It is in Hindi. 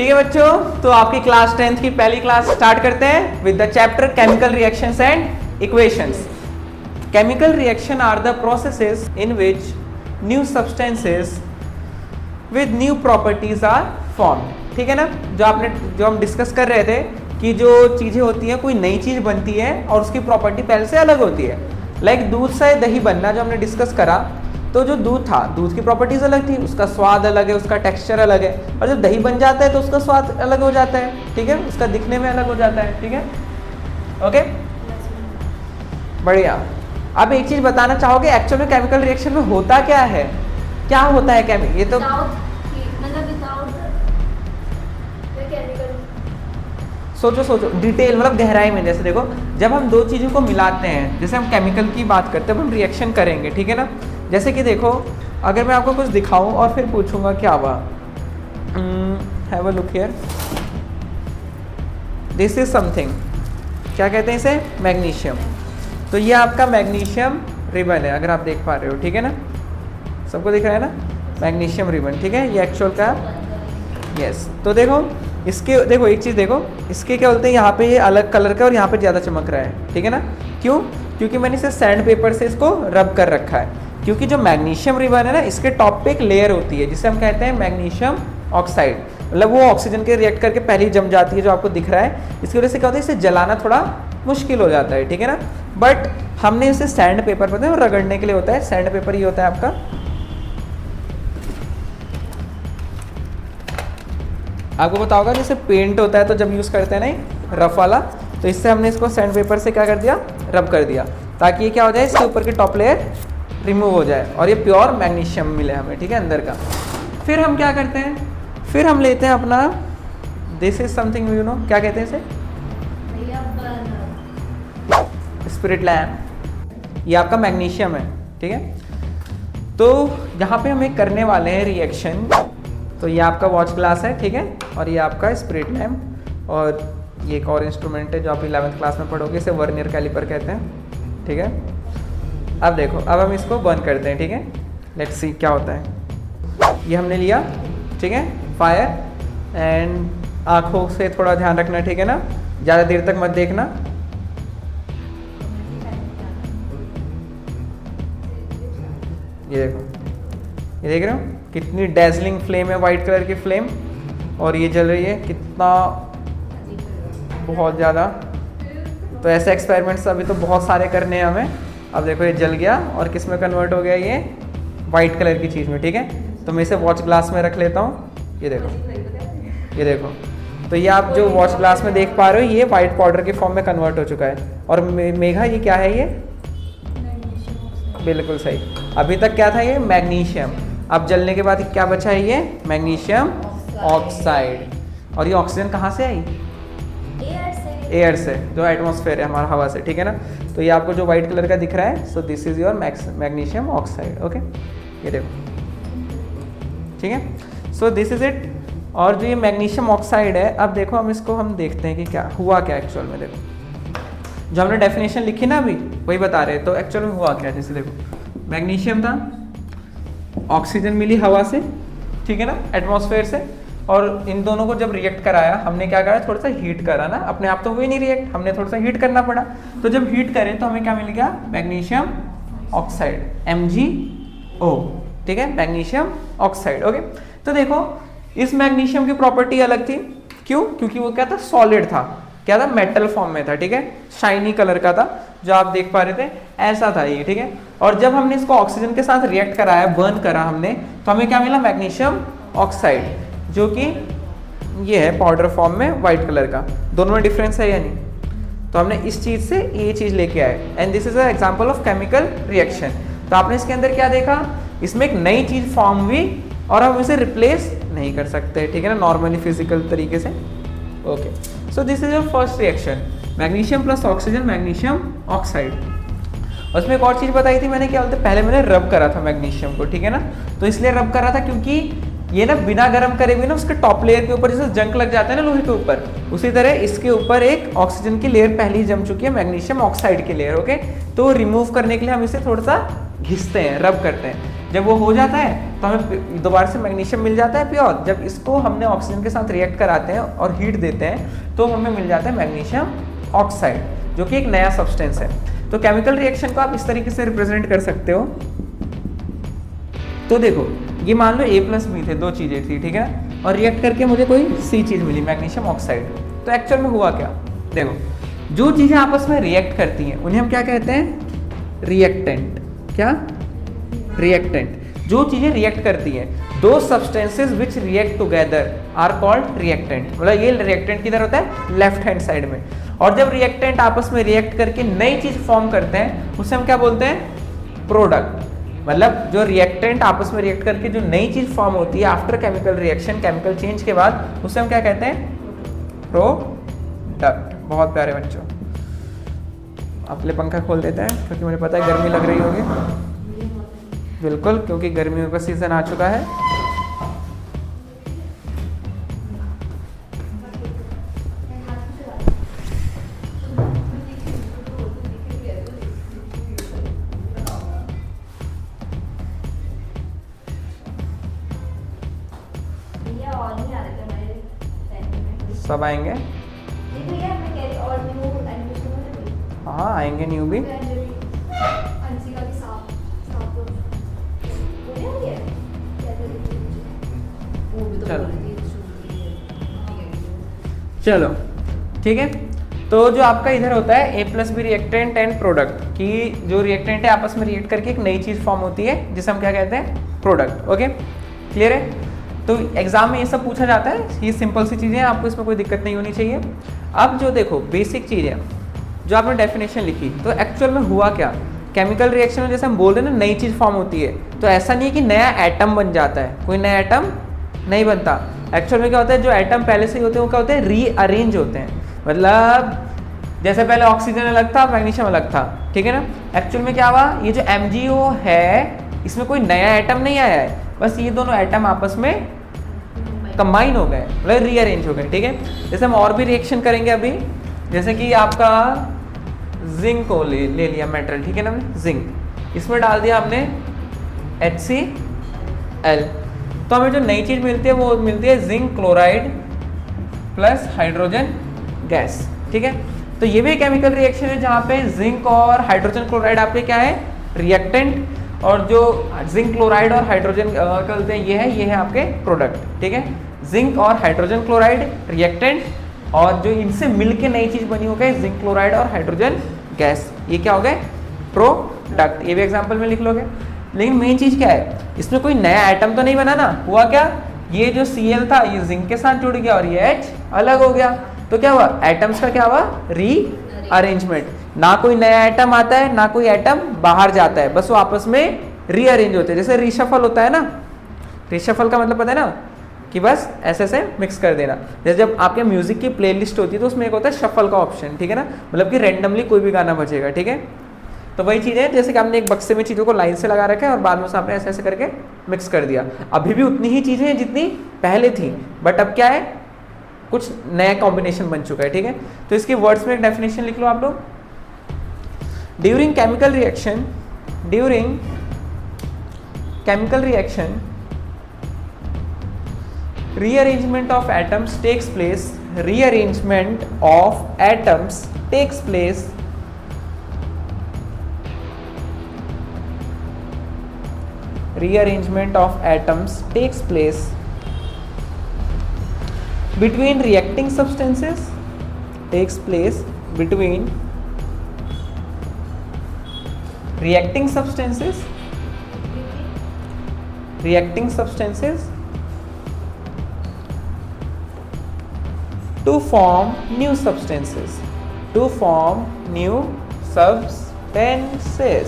ठीक है बच्चों, तो आपकी क्लास 10th की पहली क्लास स्टार्ट करते हैं with the chapter chemical reactions and equations. Chemical reaction are the processes in which new substances with new properties are formed. ठीक है ना, जो हम डिस्कस कर रहे थे कि जो चीज़ें होती हैं, कोई नई चीज़ बनती है और उसकी प्रॉपर्टी पहले से अलग होती है। लाइक दूध से दही बनना जो हमने डिस्कस करा, तो जो दूध था, दूध की प्रॉपर्टीज अलग थी, उसका स्वाद अलग है, उसका टेक्सचर अलग है, और जब दही बन जाता है तो उसका स्वाद अलग हो जाता है। ठीक है, उसका दिखने में अलग हो जाता है। ठीक है, ओके, बढ़िया। अब एक चीज़ बताना चाहोगे, एक्चुअल में केमिकल रिएक्शन में होता क्या है? क्या होता है केमिकल? ये तो सोचो डिटेल, मतलब गहराई में। जैसे देखो, जब हम दो चीज़ों को मिलाते हैं, जैसे हम केमिकल की बात करते हैं, अब हम रिएक्शन करेंगे। ठीक है ना, जैसे कि देखो, अगर मैं आपको कुछ दिखाऊं और फिर पूछूंगा क्या हुआ, have a look here, this is something, क्या कहते हैं इसे? मैग्नीशियम। तो ये आपका मैग्नीशियम रिबन है, अगर आप देख पा रहे हो। ठीक है ना, सबको दिख रहा है ना, मैग्नीशियम रिबन। ठीक है, ये एक्चुअल का, यस। तो देखो, इसके देखो एक चीज़ देखो, इसके क्या बोलते हैं, यहाँ पे ये अलग कलर का और यहाँ पे ज़्यादा चमक रहा है। ठीक है ना, क्यों? क्योंकि मैंने इसे सैंड पेपर से इसको रब कर रखा है। क्योंकि जो मैग्नीशियम रिबन है ना, इसके टॉप पे एक लेयर होती है जिसे हम कहते हैं मैग्नीशियम ऑक्साइड, मतलब वो ऑक्सीजन के रिएक्ट करके पहले ही जम जाती है, जो आपको दिख रहा है। इसकी वजह से क्या होता है, इसे जलाना थोड़ा मुश्किल हो जाता है। ठीक है ना, बट हमने इसे सैंड पेपर पर रगड़ने के लिए होता है। सैंड पेपर ये होता है आपका, आपको पता होगा जैसे पेंट होता है तो जब यूज़ करते हैं ना रफ वाला, तो इससे हमने इसको सैंड पेपर से क्या कर दिया, रब कर दिया, ताकि ये क्या हो जाए, इसके ऊपर की टॉप लेयर रिमूव हो जाए और ये प्योर मैग्नीशियम मिले हमें। ठीक है, अंदर का। फिर हम क्या करते हैं, फिर हम लेते हैं अपना, this is something you know, क्या कहते हैं इसे? Spirit lamp. ये आपका मैग्नीशियम है। ठीक है, तो यहाँ पे हम एक करने वाले हैं रिएक्शन। तो ये आपका वॉच ग्लास है, ठीक है, और ये आपका स्पिरिट लैम्प, और ये एक और इंस्ट्रूमेंट है जो आप 11th क्लास में पढ़ोगे, इसे वर्नियर कैलिपर कहते हैं। ठीक है, अब देखो, अब हम इसको बर्न करते हैं। ठीक है, लेट्स सी क्या होता है। ये हमने लिया, ठीक है, फायर, एंड आँखों से थोड़ा ध्यान रखना। ठीक है ना, ज़्यादा देर तक मत देखना। ये देखो, ये देख रहे हो कितनी डैजलिंग फ्लेम है, वाइट कलर की फ्लेम, और ये जल रही है, कितना, बहुत ज़्यादा। तो ऐसे एक्सपेरिमेंट्स अभी तो बहुत सारे करने हैं हमें। अब देखो, ये जल गया और किस में कन्वर्ट हो गया, ये वाइट कलर की चीज़ में। ठीक है, तो मैं इसे वॉच ग्लास में रख लेता हूँ। ये देखो, ये देखो, तो ये आप जो वॉच ग्लास में देख पा रहे हो, ये वाइट पाउडर के फॉर्म में कन्वर्ट हो चुका है। और मेघा, ये क्या है? ये बिल्कुल सही, अभी तक क्या था, ये मैग्नीशियम। अब जलने के बाद क्या बचा है? ये मैग्नीशियम ऑक्साइड। और ये ऑक्सीजन कहाँ से आई? एयर से, जो एटमॉस्फेयर है हमारा, हवा से। ठीक है ना, तो ये आपको जो व्हाइट कलर का दिख रहा है, so this is your magnesium oxide. Okay, ये देखो, ठीक है, सो दिस इज इट। और जो ये मैग्नीशियम ऑक्साइड है, अब देखो हम इसको हम देखते हैं कि क्या हुआ, क्या एक्चुअल में। देखो, जो हमने डेफिनेशन लिखी ना अभी, वही बता रहे हैं। तो एक्चुअल में हुआ क्या, जैसे देखो, मैग्नीशियम था, ऑक्सीजन मिली हवा से, ठीक है ना, एटमॉस्फेयर से, और इन दोनों को जब रिएक्ट कराया, हमने क्या करा, थोड़ा सा हीट करा ना, अपने आप तो हुई नहीं रिएक्ट, हमने थोड़ा सा हीट करना पड़ा। तो जब हीट करें तो हमें क्या मिल गया? Magnesium oxide, MgO। ठीक है, मैग्नीशियम ऑक्साइड। ओके, तो देखो, इस मैग्नीशियम की प्रॉपर्टी अलग थी। क्यों? क्योंकि वो क्या था, सॉलिड था। क्या था? मेटल फॉर्म में था। ठीक है, शाइनी कलर का था, जो आप देख पा रहे थे, ऐसा था ये। ठीक है, और जब हमने इसको ऑक्सीजन के साथ रिएक्ट कराया, बर्न करा हमने, तो हमें क्या मिला? मैग्नीशियम ऑक्साइड, जो कि ये है पाउडर फॉर्म में, व्हाइट कलर का। दोनों में डिफरेंस है या नहीं? तो हमने इस चीज से ये चीज लेके आए, and this is a example of chemical reaction. तो आपने इसके अंदर क्या देखा, इसमें एक नई चीज फॉर्म हुई और हम इसे रिप्लेस नहीं कर सकते। ठीक है ना, नॉर्मली फिजिकल तरीके से। Okay, so this is your first reaction, magnesium plus oxygen, magnesium oxide. उसमें एक और चीज़ बताई थी मैंने, क्या बोलते, पहले मैंने रब करा था मैग्नीशियम को। ठीक है ना, तो इसलिए रब करा था क्योंकि ये ना बिना गर्म करे हुए ना उसके टॉप लेयर के ऊपर जैसे जंक लग जाता है ना लोहे के ऊपर, उसी तरह इसके ऊपर एक ऑक्सीजन की लेयर पहले ही जम चुकी है, मैग्नीशियम ऑक्साइड की लेयर। ओके, तो रिमूव करने के लिए हम इसे थोड़ा सा घिसते हैं, रब करते हैं। जब वो हो जाता है तो हमें दोबारा से मैग्नीशियम मिल जाता है प्योर। जब इसको हमने ऑक्सीजन के साथ रिएक्ट कराते हैं और हीट देते हैं तो हमें मिल जाता है मैग्नीशियम ऑक्साइड, जो कि एक नया सब्सटेंस है। तो केमिकल रिएक्शन को आप इस तरीके से रिप्रेजेंट कर सकते हो। तो देखो ये मान लो A+B थे, 2 चीज़ें थी, ठीक है, और रिएक्ट करके मुझे कोई C चीज़ मिली, मैग्नीशियम ऑक्साइड। तो एक्चुअल में हुआ क्या, देखो जो चीज़ें आपस में रिएक्ट करती हैं उन्हें हम क्या कहते हैं, रिएक्टेंट। क्या, रिएक्टेंट। जो चीज़ें रिएक्ट करती हैं, दो substances which react together are called reactant. मतलब ये रिएक्टेंट किधर होता है, लेफ्ट हैंड साइड में। और जब रिएक्टेंट आपस में रिएक्ट करके नई चीज़ फॉर्म करते हैं उसे हम क्या बोलते हैं, प्रोडक्ट। मतलब जो रिएक्टेंट आपस में रिएक्ट करके जो नई चीज़ फॉर्म होती है after chemical reaction, chemical change के बाद, उसे हम क्या कहते हैं, प्रोडक्ट। बहुत प्यारे बच्चों, अपने पंखा खोल देते हैं क्योंकि मुझे पता है गर्मी लग रही होगी। बिल्कुल, क्योंकि गर्मियों का सीजन आ चुका है। सब आएंगे, हाँ आएंगे न्यू भी। चलो ठीक है। तो जो आपका इधर होता है A+B रिएक्टेंट एंड प्रोडक्ट, कि जो रिएक्टेंट है आपस में रिएक्ट करके एक नई चीज़ फॉर्म होती है जिसे हम क्या कहते हैं, प्रोडक्ट। ओके, क्लियर है। तो एग्जाम में ये सब पूछा जाता है, ये सिंपल सी चीज़ें हैं, आपको इसमें कोई दिक्कत नहीं होनी चाहिए। अब जो देखो बेसिक चीज़ है, जो आपने डेफिनेशन लिखी, तो एक्चुअल में हुआ क्या, केमिकल रिएक्शन में जैसे हम बोल रहे हैं ना, नई चीज़ फॉर्म होती है, तो ऐसा नहीं है कि नया एटम बन जाता है, कोई नया एटम नहीं बनता। एक्चुअल में क्या होता है, जो एटम पहले से ही होते हैं वो क्या होते हैं, रीअरेंज होते हैं। मतलब जैसे पहले ऑक्सीजन अलग था, मैग्नीशियम अलग था, ठीक है ना। एक्चुअल में क्या हुआ, ये जो MgO है इसमें कोई नया एटम नहीं आया है, बस ये दोनों एटम आपस में कंबाइन हो गए, मतलब रीअरेंज हो गए, ठीक है। जैसे हम और भी रिएक्शन करेंगे अभी, जैसे कि आपका जिंक को ले लिया मेटल, ठीक है ना, जिंक, इसमें डाल दिया हमने HCl, तो हमें जो नई चीज़ मिलती है वो मिलती है zinc chloride plus hydrogen gas, ठीक है। तो ये भी केमिकल रिएक्शन है जहाँ पे जिंक और हाइड्रोजन क्लोराइड आपके क्या है, रिएक्टेंट, और जो जिंक क्लोराइड और हाइड्रोजन कहते हैं ये है आपके प्रोडक्ट, ठीक है। जिंक और हाइड्रोजन क्लोराइड रिएक्टेंट, और जो इनसे मिलके नई चीज़ बनी हो गई जिंक क्लोराइड और हाइड्रोजन गैस, ये क्या हो गए, प्रोडक्ट। ये भी एग्जाम्पल में लिख लोगे। लेकिन मेन चीज़ क्या है, इसमें कोई नया एटम तो नहीं बना ना, हुआ क्या, ये जो Cl था ये जिंक के साथ जुड़ गया और ये H अलग हो गया, तो क्या हुआ, एटम्स का क्या हुआ, रीअरेंजमेंट। ना कोई नया एटम आता है ना कोई एटम बाहर जाता है, बस वो आपस में रीअरेंज होते हैं। जैसे रिशफल होता है ना, रिशफल का मतलब पता है ना, कि बस ऐसे ऐसे मिक्स कर देना। जैसे जब आपके म्यूजिक की प्लेलिस्ट होती है तो उसमें एक होता है शफल का ऑप्शन, ठीक है ना, मतलब कि रैंडमली कोई भी गाना बजेगा, ठीक है। तो वही चीज़ है, जैसे कि हमने एक बक्से में चीज़ों को लाइन से लगा रखा है और बाद में आपने ऐसे ऐसे करके मिक्स कर दिया। अभी भी उतनी ही चीज़ें हैं जितनी पहले थी, बट अब क्या है, कुछ नया कॉम्बिनेशन बन चुका है, ठीक है। तो इसके वर्ड्स में एक डेफिनेशन लिख लो आप लोग। During chemical reaction, during chemical reaction, rearrangement of atoms takes place, rearrangement of atoms takes place, rearrangement of atoms takes place between reacting substances, takes place between reacting substances, reacting substances to form new substances, to form new substances.